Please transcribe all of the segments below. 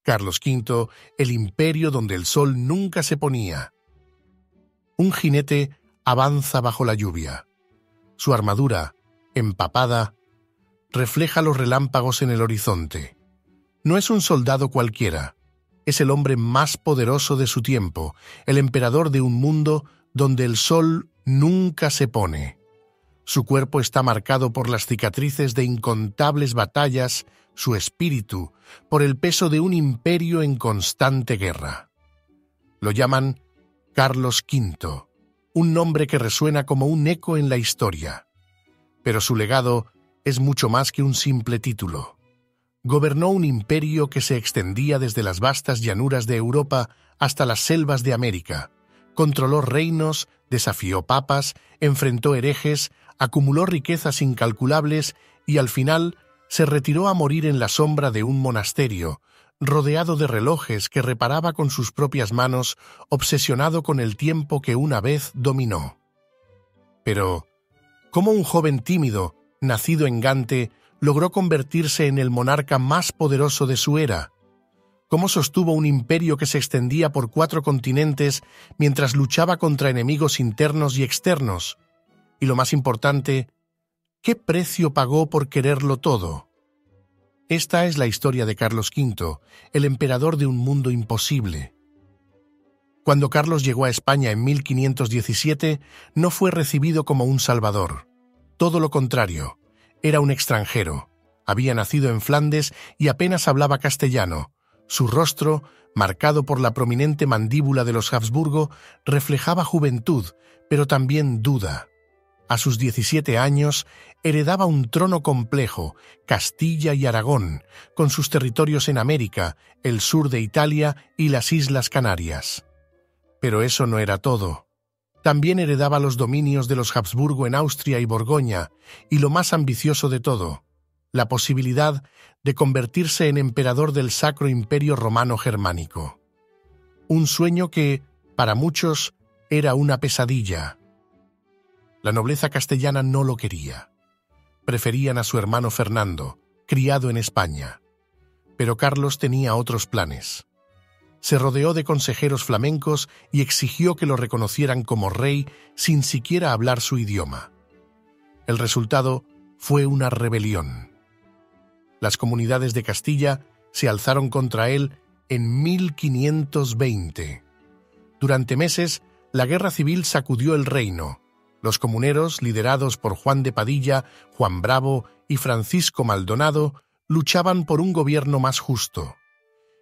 Carlos V, el imperio donde el sol nunca se ponía. Un jinete avanza bajo la lluvia. Su armadura, empapada, refleja los relámpagos en el horizonte. No es un soldado cualquiera, es el hombre más poderoso de su tiempo, el emperador de un mundo donde el sol nunca se pone. Su cuerpo está marcado por las cicatrices de incontables batallas, su espíritu, por el peso de un imperio en constante guerra. Lo llaman Carlos V, un nombre que resuena como un eco en la historia. Pero su legado es mucho más que un simple título. Gobernó un imperio que se extendía desde las vastas llanuras de Europa hasta las selvas de América. Controló reinos, desafió papas, enfrentó herejes, acumuló riquezas incalculables y al final se retiró a morir en la sombra de un monasterio, rodeado de relojes que reparaba con sus propias manos, obsesionado con el tiempo que una vez dominó. Pero, ¿cómo un joven tímido, nacido en Gante, logró convertirse en el monarca más poderoso de su era? ¿Cómo sostuvo un imperio que se extendía por 4 continentes mientras luchaba contra enemigos internos y externos? Y lo más importante, ¿qué precio pagó por quererlo todo? Esta es la historia de Carlos V, el emperador de un mundo imposible. Cuando Carlos llegó a España en 1517, no fue recibido como un salvador. Todo lo contrario, era un extranjero. Había nacido en Flandes y apenas hablaba castellano. Su rostro, marcado por la prominente mandíbula de los Habsburgo, reflejaba juventud, pero también duda. A sus 17 años, heredaba un trono complejo, Castilla y Aragón, con sus territorios en América, el sur de Italia y las Islas Canarias. Pero eso no era todo. También heredaba los dominios de los Habsburgo en Austria y Borgoña, y lo más ambicioso de todo, la posibilidad de convertirse en emperador del Sacro Imperio Romano Germánico. Un sueño que, para muchos, era una pesadilla. La nobleza castellana no lo quería. Preferían a su hermano Fernando, criado en España. Pero Carlos tenía otros planes. Se rodeó de consejeros flamencos y exigió que lo reconocieran como rey sin siquiera hablar su idioma. El resultado fue una rebelión. Las comunidades de Castilla se alzaron contra él en 1520. Durante meses, la guerra civil sacudió el reino. Los comuneros, liderados por Juan de Padilla, Juan Bravo y Francisco Maldonado, luchaban por un gobierno más justo.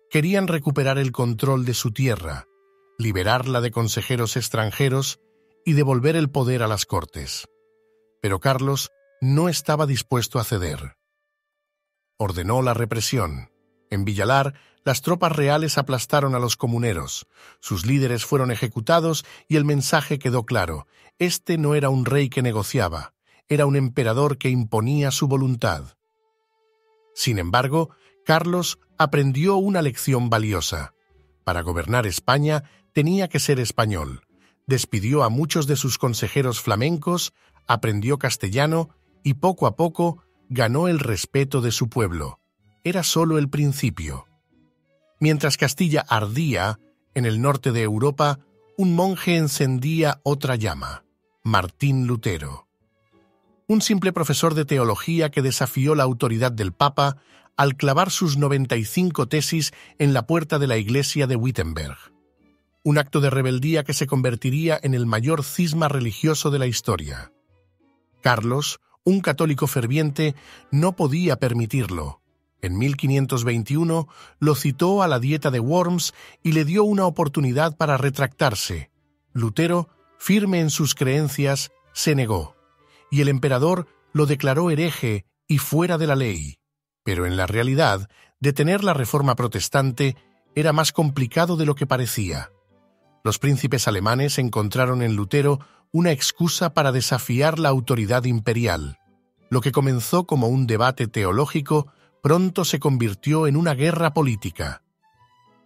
Querían recuperar el control de su tierra, liberarla de consejeros extranjeros y devolver el poder a las cortes. Pero Carlos no estaba dispuesto a ceder. Ordenó la represión. En Villalar, las tropas reales aplastaron a los comuneros. Sus líderes fueron ejecutados y el mensaje quedó claro. Este no era un rey que negociaba, era un emperador que imponía su voluntad. Sin embargo, Carlos aprendió una lección valiosa. Para gobernar España tenía que ser español. Despidió a muchos de sus consejeros flamencos, aprendió castellano y poco a poco ganó el respeto de su pueblo. Era solo el principio. Mientras Castilla ardía, en el norte de Europa, un monje encendía otra llama, Martín Lutero. Un simple profesor de teología que desafió la autoridad del Papa al clavar sus 95 tesis en la puerta de la iglesia de Wittenberg. Un acto de rebeldía que se convertiría en el mayor cisma religioso de la historia. Carlos, un católico ferviente, no podía permitirlo. En 1521 lo citó a la Dieta de Worms y le dio una oportunidad para retractarse. Lutero, firme en sus creencias, se negó, y el emperador lo declaró hereje y fuera de la ley. Pero en la realidad, detener la reforma protestante era más complicado de lo que parecía. Los príncipes alemanes encontraron en Lutero una excusa para desafiar la autoridad imperial. Lo que comenzó como un debate teológico pronto se convirtió en una guerra política.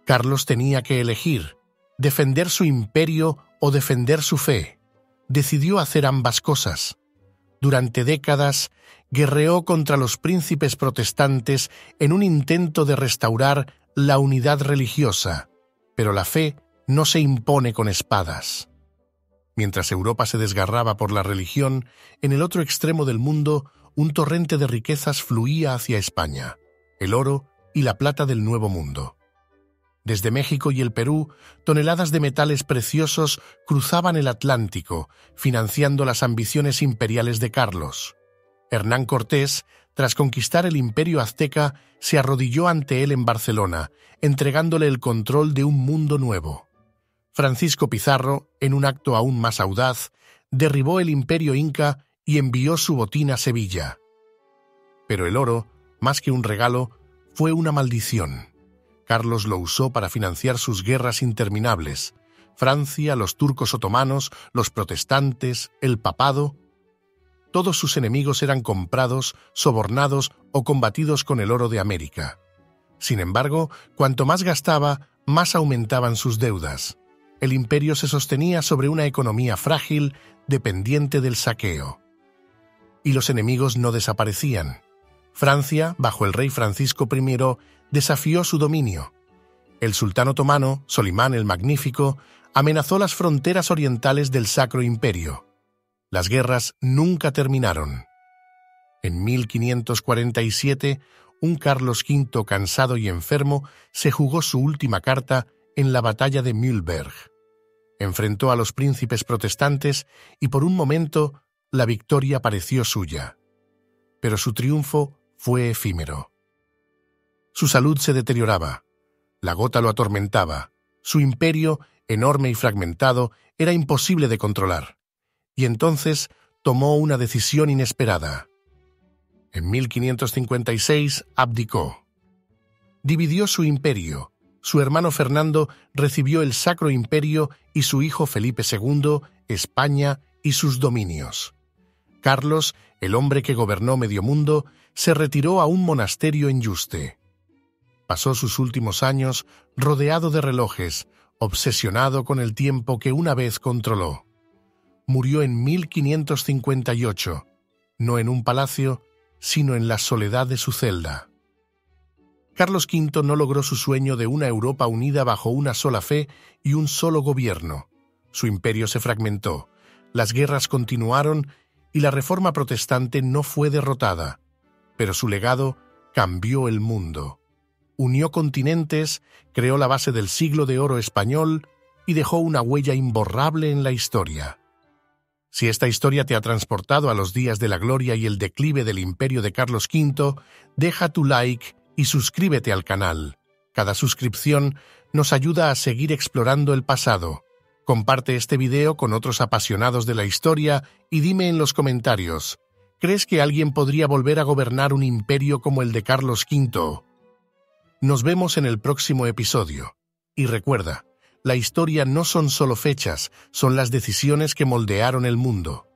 Carlos tenía que elegir, defender su imperio o defender su fe. Decidió hacer ambas cosas. Durante décadas, guerreó contra los príncipes protestantes en un intento de restaurar la unidad religiosa, pero la fe no se impone con espadas. Mientras Europa se desgarraba por la religión, en el otro extremo del mundo, un torrente de riquezas fluía hacia España, el oro y la plata del Nuevo Mundo. Desde México y el Perú, toneladas de metales preciosos cruzaban el Atlántico, financiando las ambiciones imperiales de Carlos. Hernán Cortés, tras conquistar el imperio azteca, se arrodilló ante él en Barcelona, entregándole el control de un mundo nuevo. Francisco Pizarro, en un acto aún más audaz, derribó el imperio inca y envió su botín a Sevilla. Pero el oro, más que un regalo, fue una maldición. Carlos lo usó para financiar sus guerras interminables. Francia, los turcos otomanos, los protestantes, el papado. Todos sus enemigos eran comprados, sobornados o combatidos con el oro de América. Sin embargo, cuanto más gastaba, más aumentaban sus deudas. El imperio se sostenía sobre una economía frágil, dependiente del saqueo. Y los enemigos no desaparecían. Francia, bajo el rey Francisco I, desafió su dominio. El sultán otomano, Solimán el Magnífico, amenazó las fronteras orientales del Sacro Imperio. Las guerras nunca terminaron. En 1547, un Carlos V cansado y enfermo se jugó su última carta en la batalla de Mühlberg. Enfrentó a los príncipes protestantes y por un momento la victoria pareció suya. Pero su triunfo fue efímero. Su salud se deterioraba, la gota lo atormentaba, su imperio, enorme y fragmentado, era imposible de controlar. Y entonces tomó una decisión inesperada. En 1556 abdicó. Dividió su imperio. Su hermano Fernando recibió el Sacro Imperio y su hijo Felipe II, España y sus dominios. Carlos, el hombre que gobernó medio mundo, se retiró a un monasterio en Yuste. Pasó sus últimos años rodeado de relojes, obsesionado con el tiempo que una vez controló. Murió en 1558, no en un palacio, sino en la soledad de su celda. Carlos V no logró su sueño de una Europa unida bajo una sola fe y un solo gobierno. Su imperio se fragmentó, las guerras continuaron y la reforma protestante no fue derrotada, pero su legado cambió el mundo. Unió continentes, creó la base del siglo de oro español y dejó una huella imborrable en la historia. Si esta historia te ha transportado a los días de la gloria y el declive del imperio de Carlos V, deja tu like y suscríbete al canal. Cada suscripción nos ayuda a seguir explorando el pasado. Comparte este video con otros apasionados de la historia y dime en los comentarios, ¿crees que alguien podría volver a gobernar un imperio como el de Carlos V? Nos vemos en el próximo episodio. Y recuerda, la historia no son solo fechas, son las decisiones que moldearon el mundo.